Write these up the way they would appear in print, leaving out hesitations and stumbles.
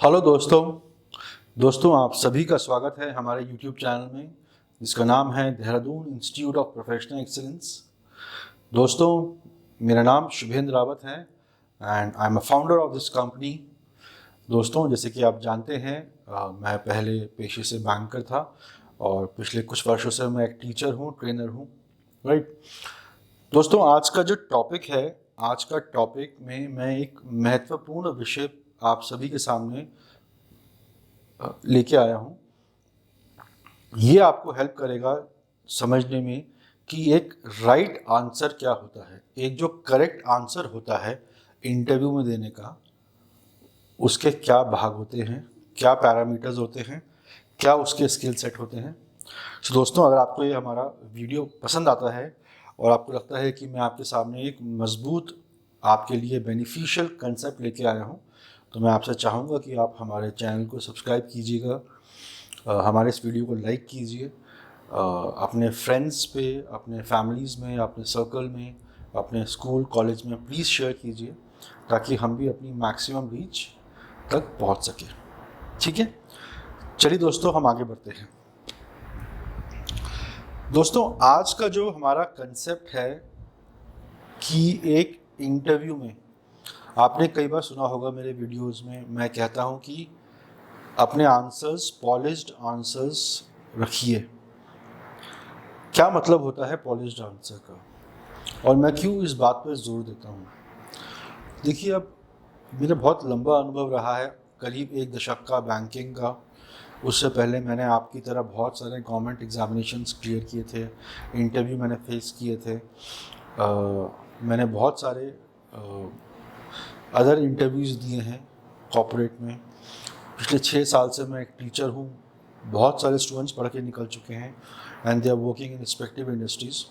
Hello दोस्तों आप सभी का स्वागत है हमारे YouTube चैनल में जिसका नाम है Dehradun institute of professional excellence. दोस्तों, मेरा नाम शुभेंद्र रावत है and I am a founder of this company. दोस्तों, जैसे कि आप जानते हैं मैं पहले पेशे से बैंकर था और पिछले कुछ वर्षों से मैं एक टीचर हूँ, ट्रेनर हूँ, राइट। दोस्तों, आज का टॉपिक में मैं एक महत्वपूर्ण विषय आप सभी के सामने लेके आया हूँ। ये आपको हेल्प करेगा समझने में कि एक राइट आंसर क्या होता है, एक जो करेक्ट आंसर होता है इंटरव्यू में देने का, उसके क्या भाग होते हैं, क्या पैरामीटर्स होते हैं, क्या उसके स्किल सेट होते हैं। तो दोस्तों, अगर आपको ये हमारा वीडियो पसंद आता है और आपको लगता है कि मैं आपके सामने एक मजबूत, आपके लिए बेनिफिशियल कंसेप्ट लेके आया हूँ, तो मैं आपसे चाहूँगा कि आप हमारे चैनल को सब्सक्राइब कीजिएगा, हमारे इस वीडियो को लाइक कीजिए, अपने फ्रेंड्स पे, अपने फैमिलीज़ में, अपने सर्कल में, अपने स्कूल कॉलेज में प्लीज़ शेयर कीजिए ताकि हम भी अपनी मैक्सिमम रीच तक पहुंच सके। ठीक है, चलिए दोस्तों, हम आगे बढ़ते हैं। दोस्तों, आज का जो हमारा कंसेप्ट है कि एक इंटरव्यू में, आपने कई बार सुना होगा मेरे वीडियोस में मैं कहता हूं कि अपने आंसर्स, पॉलिश्ड आंसर्स रखिए। क्या मतलब होता है पॉलिश्ड आंसर का, और मैं क्यों इस बात पर जोर देता हूँ? देखिए, अब मेरा बहुत लंबा अनुभव रहा है, करीब 1 दशक का बैंकिंग का। उससे पहले मैंने आपकी तरह बहुत सारे गवर्नमेंट एग्जामिनेशंस क्लियर किए थे, इंटरव्यू मैंने फेस किए थे, मैंने बहुत सारे अदर इंटरव्यूज़ दिए हैं कॉर्पोरेट में। पिछले 6 साल से मैं एक टीचर हूँ, बहुत सारे स्टूडेंट्स पढ़ के निकल चुके हैं and they are working in respective industries.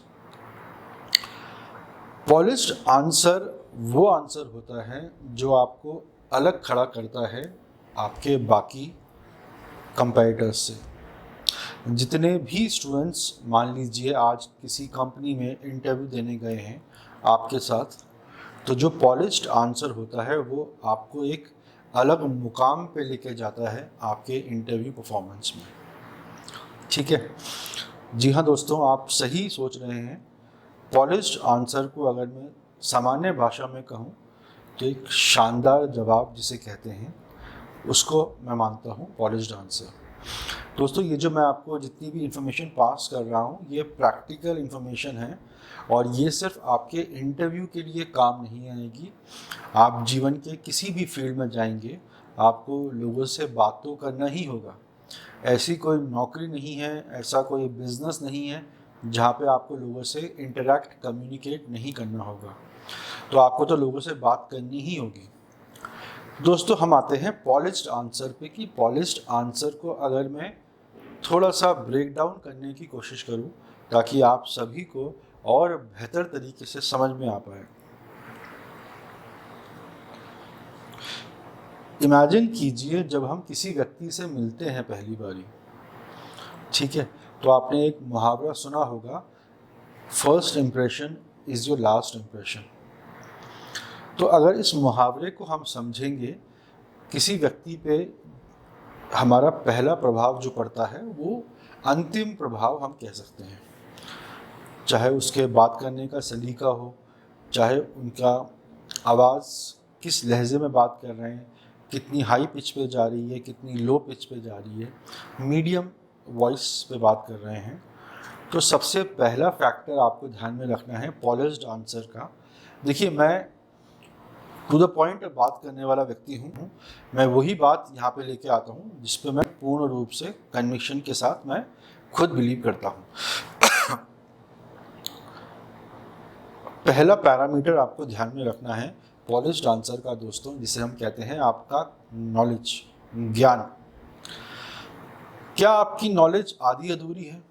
Polished answer वो आंसर होता है जो आपको अलग खड़ा करता है आपके बाकी कंपेटिटर्स से। जितने भी स्टूडेंट्स, मान लीजिए आज किसी कंपनी में इंटरव्यू देने गए हैं आपके साथ, तो जो पॉलिश्ड आंसर होता है वो आपको एक अलग मुकाम पे लेके जाता है आपके इंटरव्यू परफॉर्मेंस में। ठीक है, जी हाँ दोस्तों, आप सही सोच रहे हैं। पॉलिश्ड आंसर को अगर मैं सामान्य भाषा में कहूँ तो एक शानदार जवाब जिसे कहते हैं, उसको मैं मानता हूँ पॉलिश्ड आंसर। दोस्तों, ये जो मैं आपको जितनी भी इंफॉर्मेशन पास कर रहा हूँ, ये प्रैक्टिकल इंफॉर्मेशन है और ये सिर्फ आपके इंटरव्यू के लिए काम नहीं आएगी। आप जीवन के किसी भी फील्ड में जाएंगे, आपको लोगों से बात तो करना ही होगा। ऐसी कोई नौकरी नहीं है, ऐसा कोई बिजनेस नहीं है जहाँ पे आपको लोगों से इंटरैक्ट, कम्युनिकेट नहीं करना होगा, तो आपको तो लोगों से बात करनी ही होगी। दोस्तों, हम आते हैं पॉलिश्ड आंसर पे कि पॉलिश्ड आंसर को अगर मैं थोड़ा सा ब्रेक डाउन करने की कोशिश करूं ताकि आप सभी को और बेहतर तरीके से समझ में आ पाए। इमेजिन कीजिए, जब हम किसी व्यक्ति से मिलते हैं पहली बारी, ठीक है, तो आपने एक मुहावरा सुना होगा, first impression is your last impression. तो अगर इस मुहावरे को हम समझेंगे, किसी व्यक्ति पे हमारा पहला प्रभाव जो पड़ता है वो अंतिम प्रभाव हम कह सकते हैं। चाहे उसके बात करने का सलीका हो, चाहे उनका आवाज़ किस लहजे में बात कर रहे हैं, कितनी हाई पिच पे जा रही है, कितनी लो पिच पे जा रही है, मीडियम वॉइस पे बात कर रहे हैं, तो सबसे पहला फैक्टर आपको ध्यान में रखना है पॉलिश्ड आंसर का। देखिए, मैं टू द पॉइंट बात करने वाला व्यक्ति हूँ। मैं वही बात यहाँ पे लेके आता हूँ जिस पे मैं पूर्ण रूप से कन्विक्शन के साथ मैं खुद बिलीव करता हूँ। पहला पैरामीटर आपको ध्यान में रखना है पॉलिश्ड आंसर का दोस्तों, जिसे हम कहते हैं आपका नॉलेज, ज्ञान। क्या आपकी नॉलेज आधी अधूरी है?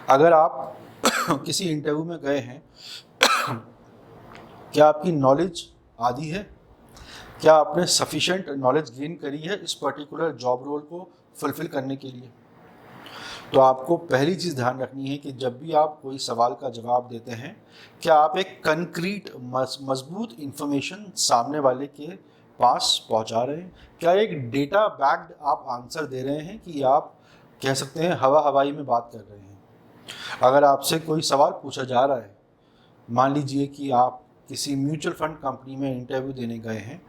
अगर आप किसी इंटरव्यू में गए हैं, क्या आपकी नॉलेज आधी है? क्या आपने सफिशिएंट नॉलेज गेन करी है इस पर्टिकुलर जॉब रोल को फुलफिल करने के लिए? तो आपको पहली चीज़ ध्यान रखनी है कि जब भी आप कोई सवाल का जवाब देते हैं, क्या आप एक कंक्रीट मजबूत इंफॉर्मेशन सामने वाले के पास पहुंचा रहे हैं? क्या एक डेटा बैक्ड आप आंसर दे रहे हैं कि आप कह सकते हैं हवा हवाई में बात कर रहे हैं? अगर आपसे कोई सवाल पूछा जा रहा है, मान लीजिए कि आप किसी म्यूचुअल फंड कंपनी में इंटरव्यू देने गए हैं,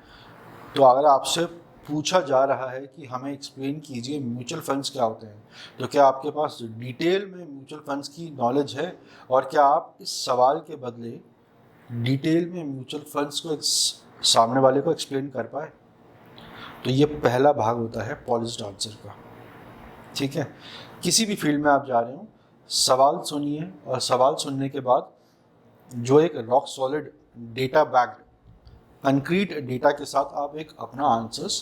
तो अगर आपसे पूछा जा रहा है कि हमें एक्सप्लेन कीजिए म्यूचुअल फंड्स क्या होते हैं, तो क्या आपके पास डिटेल में म्यूचुअल फंड्स की नॉलेज है? और क्या आप इस सवाल के बदले डिटेल में म्यूचुअल फंड्स को सामने वाले को एक्सप्लेन कर पाए? तो ये पहला भाग होता है पॉलिश्ड आंसर का। ठीक है, किसी भी फील्ड में आप जा रहे हो, सवाल सुनिए और सवाल सुनने के बाद जो एक rock solid data backed concrete data के साथ आप एक अपना आंसर्स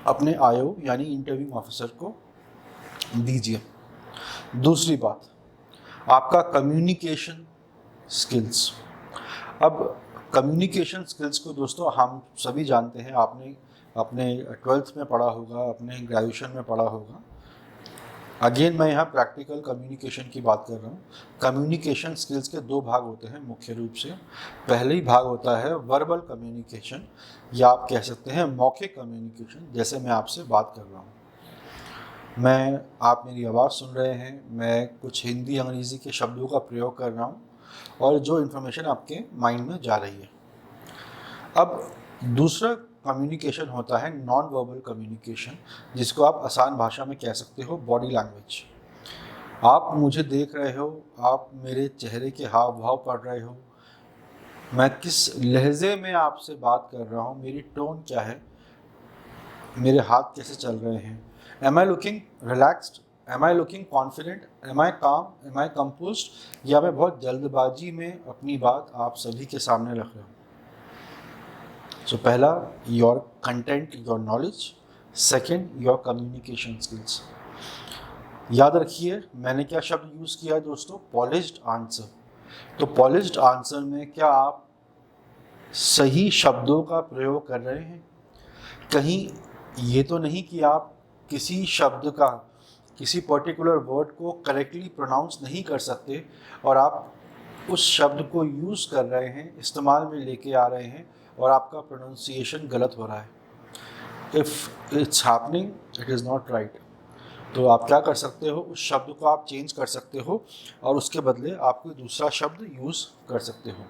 अपने आईओ यानी इंटरव्यू ऑफिसर को दीजिए। दूसरी बात, आपका कम्युनिकेशन स्किल्स। अब कम्युनिकेशन स्किल्स को दोस्तों हम सभी जानते हैं, आपने अपने 12th में पढ़ा होगा, अपने ग्रेजुएशन में पढ़ा होगा। अगेन मैं यहाँ प्रैक्टिकल कम्युनिकेशन की बात कर रहा हूँ। कम्युनिकेशन स्किल्स के दो भाग होते हैं मुख्य रूप से। पहली भाग होता है वर्बल कम्युनिकेशन, या आप कह सकते हैं मौखिक कम्युनिकेशन, जैसे मैं आपसे बात कर रहा हूँ, आप मेरी आवाज़ सुन रहे हैं, मैं कुछ हिंदी अंग्रेज़ी के शब्दों का प्रयोग कर रहा हूँ और जो इन्फॉर्मेशन आपके माइंड में जा रही है। अब दूसरा कम्युनिकेशन होता है नॉन वर्बल कम्युनिकेशन, जिसको आप आसान भाषा में कह सकते हो बॉडी लैंग्वेज। आप मुझे देख रहे हो, आप मेरे चेहरे के हाव भाव पढ़ रहे हो, मैं किस लहजे में आपसे बात कर रहा हूँ, मेरी टोन क्या है, मेरे हाथ कैसे चल रहे हैं, am I looking relaxed, am I looking confident, am I calm, am I composed, या मैं बहुत जल्दबाजी में अपनी बात आप सभी के सामने रख रहा हूँ। सो पहला your content, your knowledge. Second your communication skills. याद रखिए मैंने क्या शब्द यूज़ किया है दोस्तों, पॉलिश्ड आंसर। तो पॉलिश्ड आंसर में क्या आप सही शब्दों का प्रयोग कर रहे हैं? कहीं ये तो नहीं कि आप किसी शब्द का, किसी पर्टिकुलर वर्ड को करेक्टली प्रोनाउंस नहीं कर सकते और आप उस शब्द को यूज़ कर रहे हैं, इस्तेमाल में लेके आ रहे हैं और आपका प्रोनाउंसिएशन गलत हो रहा है। If it's happening, it is not right. तो आप क्या कर सकते हो, उस शब्द को आप चेंज कर सकते हो और उसके बदले आप कोई दूसरा शब्द यूज़ कर सकते हो।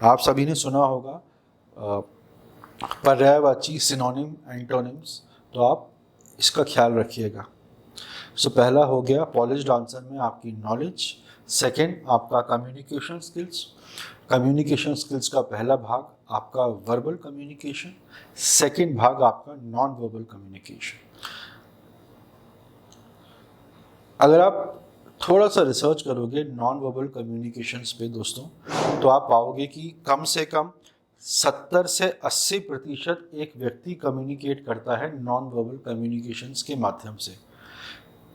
आप सभी ने सुना होगा पर्यायवाची, सिनोनिम, एंटोनिम्स, तो आप इसका ख्याल रखिएगा। सो पहला हो गया पॉलिश्ड आंसर में आपकी नॉलेज। सेकंड आपका कम्युनिकेशन स्किल्स। कम्युनिकेशन स्किल्स का पहला भाग आपका वर्बल कम्युनिकेशन, सेकंड भाग आपका नॉन वर्बल कम्युनिकेशन। अगर आप थोड़ा सा रिसर्च करोगे नॉन वर्बल कम्युनिकेशंस पे दोस्तों, तो आप पाओगे कि कम से कम 70 से 80% एक व्यक्ति कम्युनिकेट करता है नॉन वर्बल कम्युनिकेशंस के माध्यम से।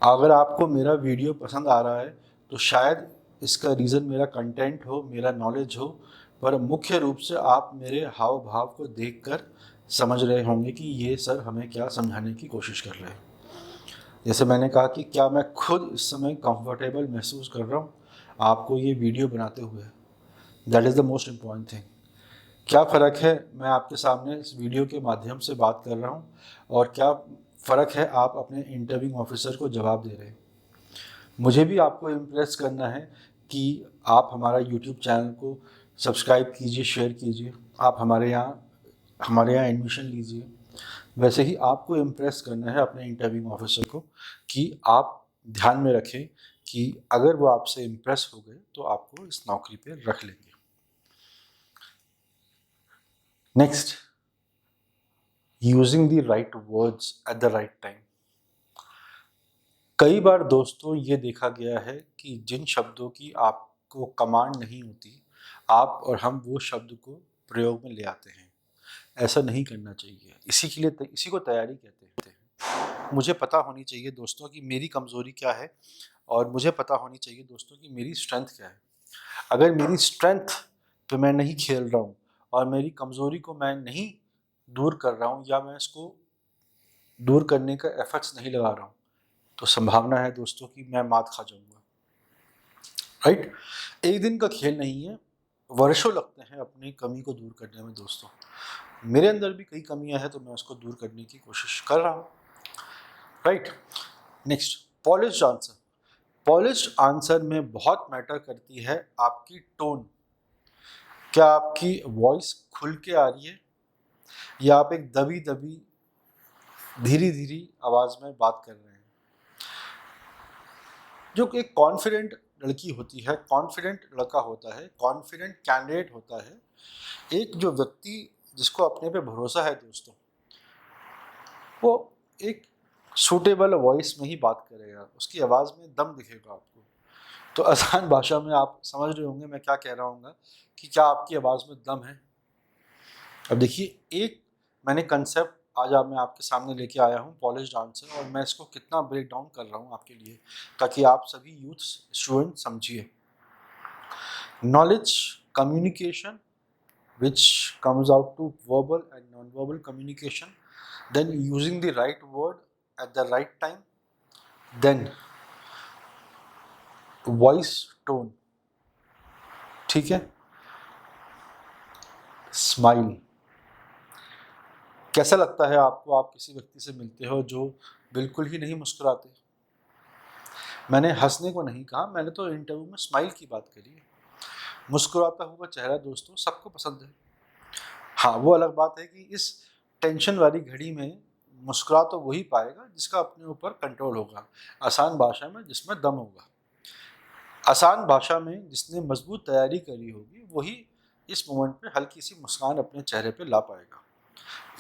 अगर आपको मेरा वीडियो पसंद आ रहा है तो शायद इसका रीज़न मेरा कंटेंट हो, मेरा नॉलेज हो, पर मुख्य रूप से आप मेरे हाव भाव को देखकर समझ रहे होंगे कि ये सर हमें क्या समझाने की कोशिश कर रहे हैं। जैसे मैंने कहा कि क्या मैं खुद इस समय कंफर्टेबल महसूस कर रहा हूँ आपको ये वीडियो बनाते हुए, that is the most important thing. क्या फ़र्क है मैं आपके सामने इस वीडियो के माध्यम से बात कर रहा हूँ और क्या फ़र्क है आप अपने इंटरव्यू ऑफिसर को जवाब दे रहे हैं। मुझे भी आपको इम्प्रेस करना है कि आप हमारा यूट्यूब चैनल को सब्सक्राइब कीजिए, शेयर कीजिए, आप हमारे यहाँ एडमिशन लीजिए। वैसे ही आपको इम्प्रेस करना है अपने इंटरव्यू ऑफिसर को कि आप ध्यान में रखें कि अगर वो आपसे इम्प्रेस हो गए तो आपको इस नौकरी पे रख लेंगे। Next, using the right words eight the right time. कई बार दोस्तों ये देखा गया है कि जिन शब्दों की आपको कमांड नहीं होती, आप और हम वो शब्द को प्रयोग में ले आते हैं। ऐसा नहीं करना चाहिए। इसी को तैयारी कहते हैं। मुझे पता होनी चाहिए दोस्तों कि मेरी कमज़ोरी क्या है और मुझे पता होनी चाहिए दोस्तों कि मेरी स्ट्रेंथ क्या है। अगर मेरी स्ट्रेंथ पे मैं नहीं खेल रहा हूँ और मेरी कमज़ोरी को मैं नहीं दूर कर रहा हूँ या मैं इसको दूर करने का एफर्ट्स नहीं लगा रहा हूँ, तो संभावना है दोस्तों कि मैं मात खा जाऊँगा। राइट? एक दिन का खेल नहीं है, वर्षों लगते हैं अपनी कमी को दूर करने में दोस्तों। मेरे अंदर भी कई कमियां हैं, तो मैं उसको दूर करने की कोशिश कर रहा हूँ, right. Next, polished answer. Polished answer में बहुत मैटर करती है आपकी टोन। क्या आपकी वॉइस खुल के आ रही है या आप एक दबी दबी धीरे धीरे आवाज में बात कर रहे हैं। जो एक कॉन्फिडेंट लड़की होती है, कॉन्फिडेंट लड़का होता है, कॉन्फिडेंट कैंडिडेट होता है, एक जो व्यक्ति जिसको अपने पे भरोसा है दोस्तों, वो एक सूटेबल वॉइस में ही बात करेगा, उसकी आवाज़ में दम दिखेगा आपको। तो आसान भाषा में आप समझ रहे होंगे मैं क्या कह रहा हूँ कि क्या आपकी आवाज़ में दम है। अब देखिए, एक मैंने कंसेप्ट आज मैं आपके सामने लेके आया हूँ, पॉलिश्ड आंसर, और मैं इसको कितना ब्रेक डाउन कर रहा हूँ आपके लिए, ताकि आप सभी यूथ स्टूडेंट समझिए। Knowledge communication which comes out to verbal and non-verbal communication, then using the right word at the right time, then voice tone, ठीक है। स्माइल, कैसा लगता है आपको, आप किसी व्यक्ति से मिलते हो जो बिल्कुल ही नहीं मुस्कुराते। मैंने हंसने को नहीं कहा, मैंने तो इंटरव्यू में स्माइल की बात करी है। मुस्कुराता हुआ चेहरा दोस्तों सबको पसंद है। हाँ, वो अलग बात है कि इस टेंशन वाली घड़ी में मुस्कुरा तो वही पाएगा जिसका अपने ऊपर कंट्रोल होगा, आसान भाषा में जिसमें दम होगा। आसान भाषा में जिसने मजबूत तैयारी करी होगी वही इस मोमेंट पे हल्की सी मुस्कान अपने चेहरे पे ला पाएगा।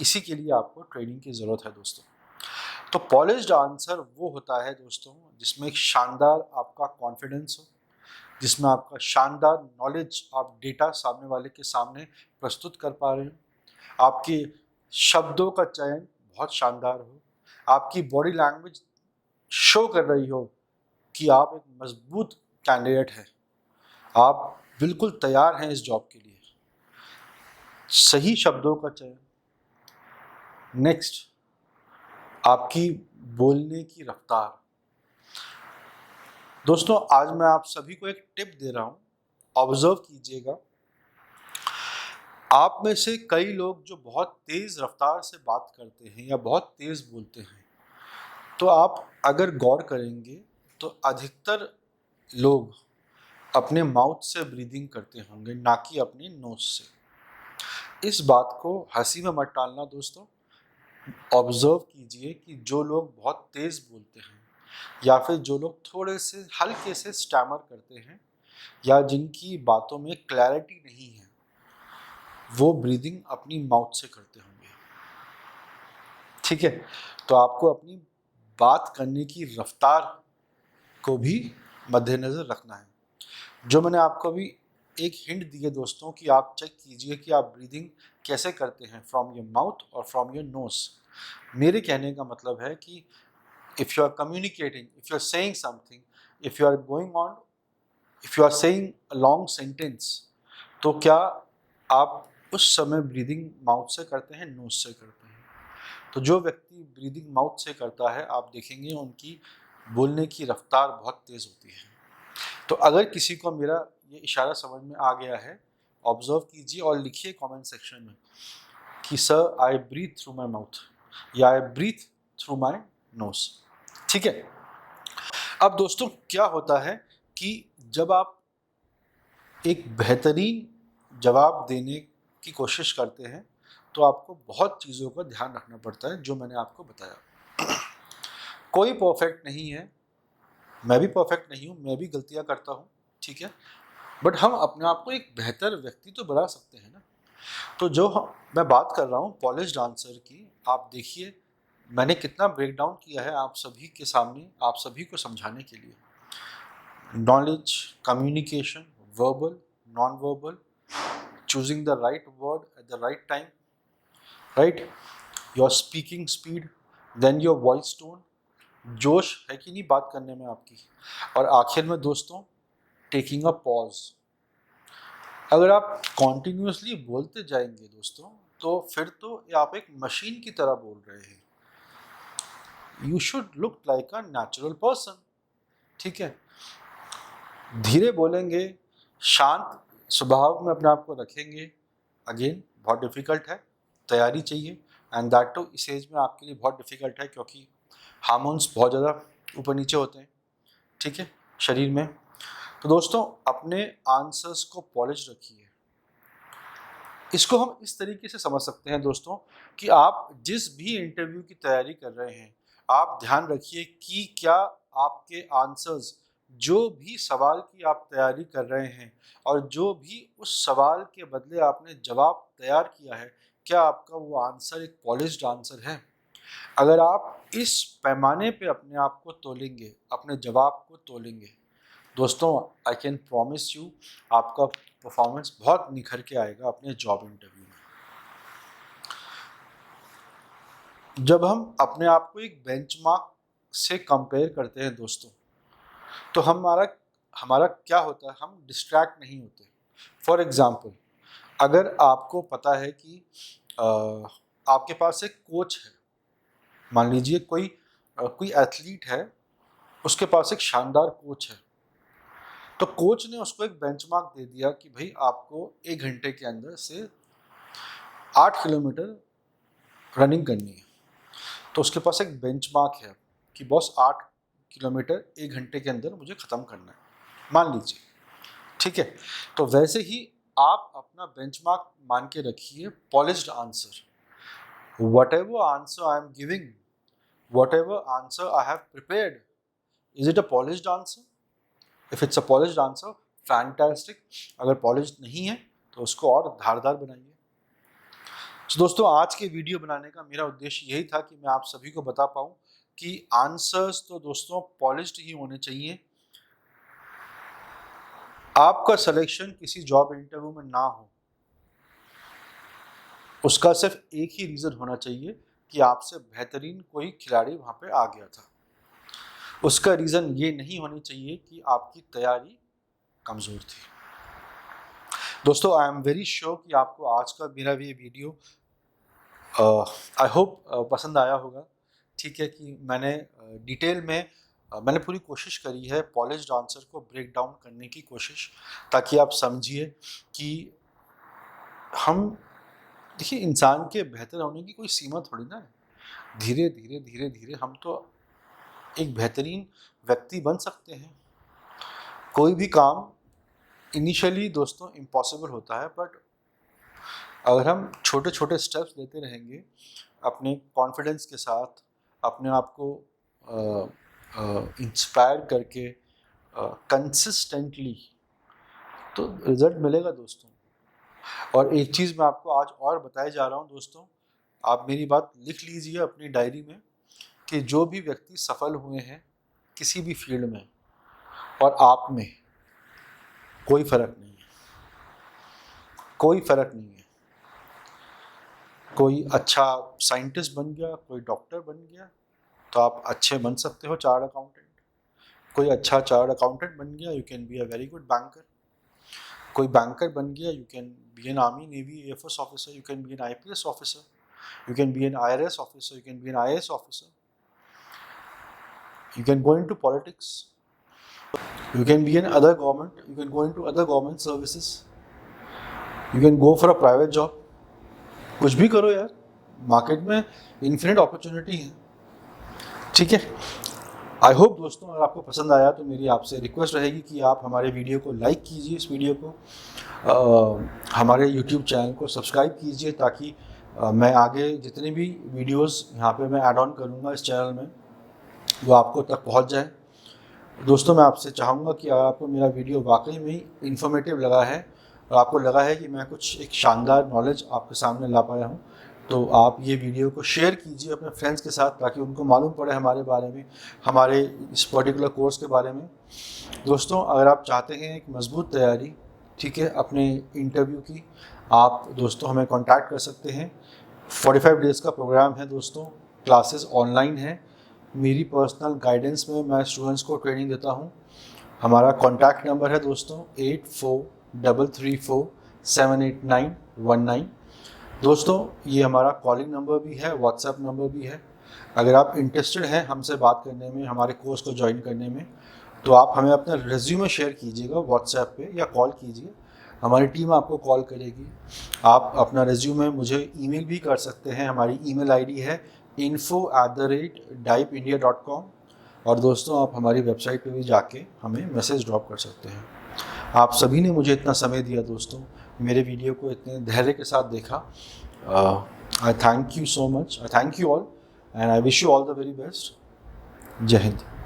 इसी के लिए आपको ट्रेनिंग की ज़रूरत है दोस्तों। तो पॉलिश्ड आंसर वो होता है दोस्तों जिसमें एक शानदार आपका कॉन्फिडेंस हो, जिसमें आपका शानदार नॉलेज, आप डेटा सामने वाले के सामने प्रस्तुत कर पा रहे हो, आपके शब्दों का चयन बहुत शानदार हो, आपकी बॉडी लैंग्वेज शो कर रही हो कि आप एक मजबूत कैंडिडेट हैं, आप बिल्कुल तैयार हैं इस जॉब के लिए। सही शब्दों का चयन। नेक्स्ट, आपकी बोलने की रफ्तार। दोस्तों, आज मैं आप सभी को एक टिप दे रहा हूं, ऑब्जर्व कीजिएगा। आप में से कई लोग जो बहुत तेज रफ्तार से बात करते हैं या बहुत तेज बोलते हैं, तो आप अगर गौर करेंगे तो अधिकतर लोग अपने माउथ से ब्रीदिंग करते होंगे, ना कि अपने नोज से। इस बात को हंसी में मत टालना दोस्तों। ऑब्जर्व कीजिए कि जो लोग बहुत तेज बोलते हैं या फिर जो लोग थोड़े से हल्के से स्टैमर करते हैं या जिनकी बातों में क्लैरिटी नहीं है, वो ब्रीदिंग अपनी माउथ से करते होंगे, ठीक है। तो आपको अपनी बात करने की रफ्तार को भी मद्देनज़र रखना है। जो मैंने आपको अभी एक हिंट दी है दोस्तों कि आप चेक कीजिए कि आप ब्रीदिंग कैसे करते हैं, फ्रॉम योर माउथ और फ्रॉम योर नोज। मेरे कहने का मतलब है कि if you are communicating, if you are saying something, if you are going on, if you are saying a long sentence, तो क्या आप उस समय ब्रीदिंग माउथ से करते हैं, नोज से करते हैं। तो जो व्यक्ति ब्रीदिंग माउथ से करता है, आप देखेंगे उनकी बोलने की रफ्तार बहुत तेज़ होती है। तो अगर किसी को मेरा ये इशारा समझ में आ गया है, ऑब्जर्व कीजिए और लिखिए कमेंट सेक्शन में कि sir I breathe through my mouth या I breathe through my nose, ठीक है। अब दोस्तों क्या होता है कि जब आप एक बेहतरीन जवाब देने की कोशिश करते हैं तो आपको बहुत चीज़ों का ध्यान रखना पड़ता है, जो मैंने आपको बताया। कोई परफेक्ट नहीं है, मैं भी परफेक्ट नहीं हूँ, मैं भी गलतियाँ करता हूँ, ठीक है। बट हम अपने आप को एक बेहतर व्यक्ति तो बना सकते हैं ना। तो जो मैं बात कर रहा हूँ पॉलिश्ड आंसर की, आप देखिए मैंने कितना ब्रेक डाउन किया है आप सभी के सामने, आप सभी को समझाने के लिए। Knowledge, communication, verbal, non verbal, choosing the right word at the right time, right, your speaking speed, then your voice tone, जोश है कि नहीं बात करने में आपकी, और आखिर में दोस्तों टेकिंग अ पॉज। अगर आप कॉन्टिन्यूसली बोलते जाएंगे दोस्तों, तो फिर तो आप एक मशीन की तरह बोल रहे हैं। You should look like a natural person, ठीक है। धीरे बोलेंगे, शांत स्वभाव में अपने आप को रखेंगे, अगेन बहुत डिफिकल्ट है, तैयारी चाहिए, एंड दैट टू इस एज में आपके लिए बहुत डिफ़िकल्ट है क्योंकि हार्मोन्स बहुत ज़्यादा ऊपर नीचे होते हैं, ठीक है, शरीर में। तो दोस्तों अपने आंसर्स को पॉलिश रखिए। इसको हम इस तरीके से समझ सकते हैं दोस्तों कि आप जिस भी इंटरव्यू की तैयारी कर रहे हैं, आप ध्यान रखिए कि क्या आपके आंसर्स, जो भी सवाल की आप तैयारी कर रहे हैं और जो भी उस सवाल के बदले आपने जवाब तैयार किया है, क्या आपका वो आंसर एक पॉलिश्ड आंसर है। अगर आप इस पैमाने पे अपने आप को तोलेंगे, अपने जवाब को तोलेंगे, दोस्तों आई कैन प्रॉमिस यू आपका परफॉर्मेंस बहुत निखर के आएगा अपने जॉब इंटरव्यू में। जब हम अपने आप को एक बेंचमार्क से कंपेयर करते हैं दोस्तों, तो हमारा क्या होता है, हम डिस्ट्रैक्ट नहीं होते। फॉर एग्जाम्पल, अगर आपको पता है कि आपके पास एक कोच है, मान लीजिए कोई एथलीट है, उसके पास एक शानदार कोच है, तो कोच ने उसको एक बेंचमार्क दे दिया कि भाई आपको 1 घंटे के अंदर से 8 किलोमीटर रनिंग करनी है। तो उसके पास एक बेंचमार्क है कि बॉस 8 किलोमीटर 1 घंटे के अंदर मुझे ख़त्म करना है, मान लीजिए, ठीक है। तो वैसे ही आप अपना बेंचमार्क मान के रखिए polished answer. Whatever answer I am giving, whatever answer I have prepared, is it a polished answer? If it's a polished answer, fantastic. अगर polished नहीं है तो उसको और धारदार बनाइए। तो दोस्तों आज के वीडियो बनाने का मेरा उद्देश्य यही था कि मैं आप सभी को बता पाऊँ कि आंसर्स तो दोस्तों पॉलिश्ड ही होने चाहिए। आपका सिलेक्शन किसी जॉब इंटरव्यू में ना हो, उसका सिर्फ एक ही रीज़न होना चाहिए कि आपसे बेहतरीन कोई खिलाड़ी वहाँ पे आ गया था। उसका रीज़न ये नहीं होनी चाहिए कि आपकी तैयारी कमज़ोर थी। दोस्तों आई एम वेरी श्योर कि आपको आज का मेरा ये वीडियो आई होप पसंद आया होगा, ठीक है, कि मैंने डिटेल में मैंने पूरी कोशिश करी है पॉलिश्ड आंसर को ब्रेक डाउन करने की कोशिश, ताकि आप समझिए कि हम, देखिए, इंसान के बेहतर होने की कोई सीमा थोड़ी ना है। धीरे धीरे धीरे धीरे हम तो एक बेहतरीन व्यक्ति बन सकते हैं। कोई भी काम इनिशियली दोस्तों इम्पॉसिबल होता है, बट अगर हम छोटे छोटे स्टेप्स लेते रहेंगे अपने कॉन्फिडेंस के साथ, अपने आप को इंस्पायर करके कंसिस्टेंटली, तो रिजल्ट मिलेगा दोस्तों। और एक चीज़ मैं आपको आज और बताए जा रहा हूँ दोस्तों, आप मेरी बात लिख लीजिए अपनी डायरी में कि जो भी व्यक्ति सफल हुए हैं किसी भी फील्ड में और आप में, कोई फ़र्क नहीं है, कोई फ़र्क नहीं है। कोई अच्छा साइंटिस्ट बन गया, कोई डॉक्टर बन गया, तो आप अच्छे बन सकते हो चार्ट अकाउंटेंट। कोई अच्छा चार्ट अकाउंटेंट बन गया, you can be a very good banker. कोई बैंकर बन गया, you can be an army, navy, air force officer, you can be an IPS officer, you can be an IRS officer, you can be an IAS officer, you can go into politics, you can be in other government, you can go into other government services, you can go for a private job। कुछ भी करो यार, market में infinite opportunity है, ठीक है। I hope दोस्तों अगर आपको पसंद आया तो मेरी आपसे रिक्वेस्ट रहेगी कि आप हमारे वीडियो को लाइक कीजिए, इस वीडियो को हमारे यूट्यूब चैनल को सब्सक्राइब कीजिए, ताकि मैं आगे जितने भी वीडियोस यहाँ पे मैं ऐड ऑन करूँगा इस चैनल में, वो आपको तक पहुँच जाए। दोस्तों मैं आपसे चाहूँगा कि अगर आपको मेरा वीडियो वाकई में ही इन्फॉर्मेटिव लगा है और आपको लगा है कि मैं कुछ एक शानदार नॉलेज आपके सामने ला पाया हूँ, तो आप ये वीडियो को शेयर कीजिए अपने फ्रेंड्स के साथ, ताकि उनको मालूम पड़े हमारे बारे में, हमारे इस पर्टिकुलर कोर्स के बारे में। दोस्तों अगर आप चाहते हैं एक मजबूत तैयारी, ठीक है, अपने इंटरव्यू की, आप दोस्तों हमें कांटेक्ट कर सकते हैं। 45 डेज़ का प्रोग्राम है दोस्तों, क्लासेस ऑनलाइन है, मेरी पर्सनल गाइडेंस में मैं स्टूडेंट्स को ट्रेनिंग देता हूँ। हमारा कॉन्टैक्ट नंबर है दोस्तों 8433478919। दोस्तों ये हमारा कॉलिंग नंबर भी है, व्हाट्सएप नंबर भी है। अगर आप इंटरेस्टेड हैं हमसे बात करने में, हमारे कोर्स को ज्वाइन करने में, तो आप हमें अपना रिज्यूमे शेयर कीजिएगा व्हाट्सएप पे या कॉल कीजिए, हमारी टीम आपको कॉल करेगी। आप अपना रेज्यूमे मुझे ईमेल भी कर सकते हैं। हमारी ईमेल आईडी है info@dipeindia.com। और दोस्तों, आप हमारी वेबसाइट पे भी जाके हमें मैसेज ड्रॉप कर सकते हैं। आप सभी ने मुझे इतना समय दिया दोस्तों, मेरे वीडियो को इतने धैर्य के साथ देखा। आई thank you so much, I thank you all, and I wish you all the very best. जय हिंद।